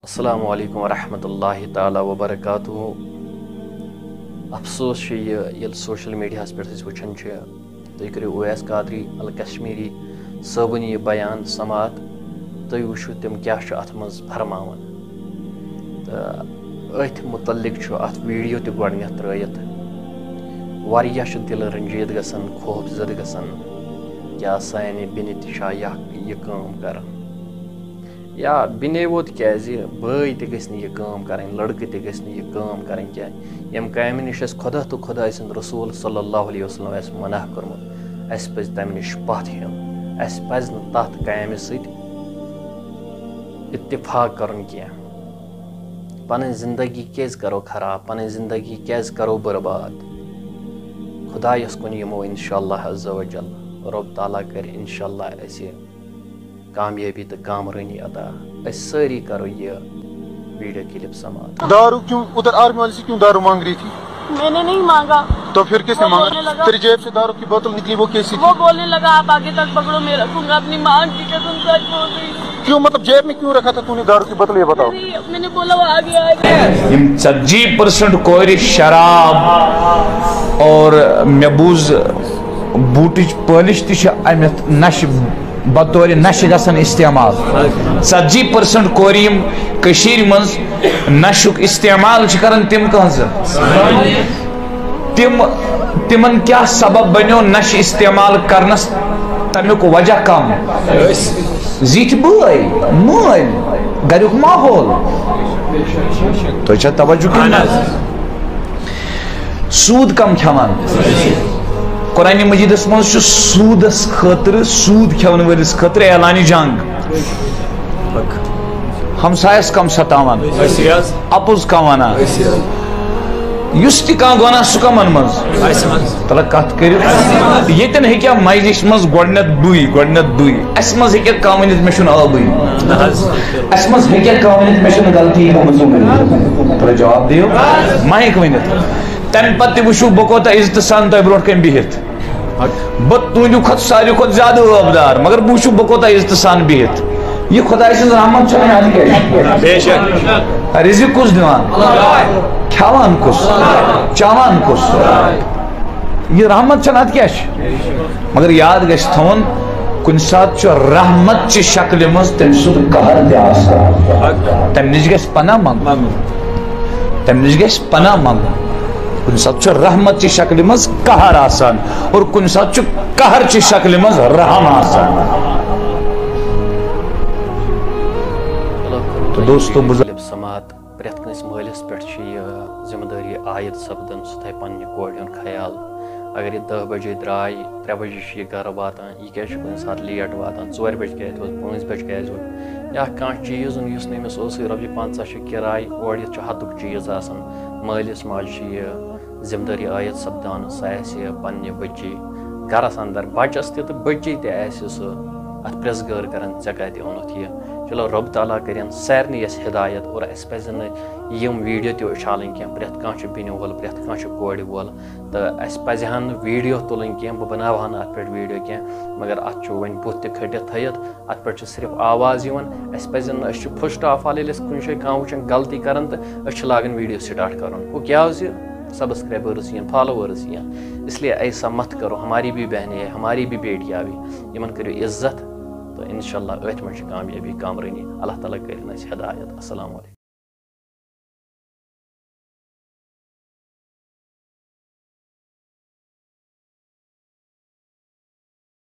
السلام علیکم ورحمۃ اللہ تعالی وبرکاتہ. افسوس یل سوشل میڈیا پہ وچان تھی کرو اویس قادری الکشمیری صٲبن یہ بیان سماعت تھی وچھو تم کیا ات مز فرماون تو ات متعلق ات ویڈیو تہ گۄڈنیتھ ترٲیِتھ واریاہ چھُ دل رنجید گژھان خوف زد گژھان کیا سانہِ بیٚنہِ تہِ چھا یہ کٲم کران یا بیٚنے ووت کیازِ بٲے تہِ گژھِ نہٕ یہِ کٲم کَرٕنۍ لڑکہٕ تہِ گژھِ نہٕ یہِ کٲم کَرٕنۍ کینٛہہ ییٚمہِ کامہِ نِش اَسہِ خۄدا تہٕ خۄداے سٕنٛدۍ رسوٗل صلی اللہ علیہ وسلم اَسہِ منع کوٚرمُت اَسہِ پَزِ تَمہِ نِش پتھ ہیوٚن اَسہِ پَزِ نہٕ تَتھ کامہِ سۭتۍ اتفاق کَرُن کینٛہہ پنٕنۍ زندگی کیازِ کرو خراب پنٕنۍ زندگی کیازِ کرو برباد خۄدایَس کُن یِمو انشاء اللہ عز وجل رۄب تعالیٰ کَرِ انشاء اللہ اَسہِ کامیابی تو کامرانی عطا اس ساری کرو یہ ویڈیو کلپ سماعت. دارو کیوں ادھر آرمی والی سے کیوں دارو مانگ رہی تھی؟ میں نے نہیں مانگا. تو پھر کس نے مانگا؟ تیری جیب سے دارو کی بوتل نکلی وہ کیسی تھی؟ وہ بولنے لگا آپ آگے تک پکڑو میں رکھوں گا اپنی ماں کی قسم سچ بول رہی ہوں. کیوں مطلب جیب میں کیوں رکھا تھا تو نے دارو کی بوتل یہ بتاؤ. میں نے بولا وہ آگے آئے گا. 70% کوری شراب اور مبوز بوٹچ پالش تش امت نش بطور نشہ گژھان استعمال 70% کوریم کشیر منز نشک استعمال کران تم کہاں تمن کیا سبب بنیو نش استعمال کرنس تمیک وجہ کم زیٹھ بٲے مٲلۍ گریُک ماحول تُہۍ چھا توجہ کرنا سود کم کھیوان قرآن مجیدس مز سودس خاطر سود کھیون ولس خاطر اعلان جنگ ہمسایس کم ستاوان اپز کم ونان یس تہ کانٛہہ گۄناہ سُہ کمن مز تلا کتھ کٔرِتھ ییٚتٮ۪ن ہیٚکیا مجلس مز گۄڈنیتھ بٕے اسہِ مز ہیٚکیا کانٛہہ ؤنِتھ مےٚ چھُنہٕ آبٕے اسہِ مز ہیٚکیا کانٛہہ ؤنِتھ مےٚ چھُنہٕ غلطی گٔمٕژ تلا جواب دِیِو ما ہیٚکہِ ؤنِتھ تمہِ پتہٕ تہِ وٕچھِو بہٕ کوتاہ عزتہٕ سان تۄہہِ برونٛٹھ کَنۍ بِہِتھ بہٕ تُہنٛدِ کھۄتہٕ ساروی کھۄتہٕ زیادٕ ٲبدار مگر بہٕ وٕچھِو بہٕ کوتاہ عزتہٕ سان بِہِتھ یہ خۄداے سٕنٛز رحمت چھےٚ اَتھ کیٛاہ رِزق کُس دِوان کھٮ۪وان کُس چٮ۪وان کُس یہ رحمت چھےٚ اَتھ کیٛاہ چھِ مگر یاد گژھِ تھاوُن کُنہِ ساتہٕ چھُ رحمت چہِ شکلہِ منٛز تٔمۍ سُنٛد قہر تہِ آسان تَمہِ نِش گژھِ پناہ منٛگُن تَمہِ نِش گژھِ پناہ منٛگُن کُنہِ ساتہٕ چھُ رحمت چہِ شکلہِ منٛز قہر آسان اور کُنہِ ساتہٕ چھُ قہر چہِ شکلہِ منٛز رحم آسان. تو دوستو کلپ سماعت پرٛٮ۪تھ کٲنٛسہِ مٲلِس پٮ۪ٹھ چھِ یہِ ذمہٕ دٲری عائد سپدان سُہ تھایہِ پننہِ کورِ ہُنٛد خیال اگر یہِ 10 بجے درٛاے 3 بجے چھِ یہِ گرٕ واتان یہِ کیازِ چھُ کُنہِ ساتہٕ لیٹ واتان 4 بجے کیازِ ووت 5 بجے کیازِ ووت یا کانٛہہ چیٖز یُس نہٕ أمِس اوسُے رۄپیہِ 50 چھِ کِراے اورٕ یِتھ چھُ ہتُک چیٖز آسان مٲلِس ماجہِ چھِ یہِ ذمہٕ دٲری عائد سپدان سۄ آسہِ پننہِ بچی گرس اندر بچس تہِ تہٕ بچی تہِ آسہِ سُہ اتھ پرٛٮ۪ژگٲر کران ژےٚ کتہِ اوٚنُتھ یہِ چلو رۄب تعالیٰ کٔرِنۍ سارنٕے اَسہِ ہدایت اور اَسہِ پزن نہٕ یِم ویٖڈیو تہِ اُچھالٕنۍ کینٛہہ پرٛٮ۪تھ کانٛہہ چھُ بیٚنہِ وول پرٛٮ۪تھ کانٛہہ چھُ کورِ وول تہٕ اَسہِ پزِ ہن نہٕ ویٖڈیو تُلٕنۍ کینٛہہ بہٕ بناوہا نہٕ اتھ پٮ۪ٹھ ویٖڈیو کینٛہہ مگر اتھ چھُ وۄنۍ بُتھ تہِ کھٔٹِتھ تھٲیِتھ اتھ پٮ۪ٹھ چھُ صرف آواز یِوان اَسہِ پزن نہٕ أسۍ چھِ فسٹ آف آل ییٚلہِ أسۍ کُنہِ جایہِ کانٛہہ وٕچھان غلطی کران تہٕ أسۍ چھِ لاگان ویٖڈیو سٹارٹ کرُن ہُہ کیٛاہ اوس یہِ سبسکرائبرز ین فالوورز ین اس لیے ایسا مت کرو ہماری بھی بہنیں ہیں ہماری بھی بیٹیاں بھی یمن کرو عزت تو انشاءاللہ اتھ منٛز چھِ کامیٲبی کامرٲنی اللہ تعالیٰ کٔرِنۍ اَسہِ ہدایت. السلام علیکم.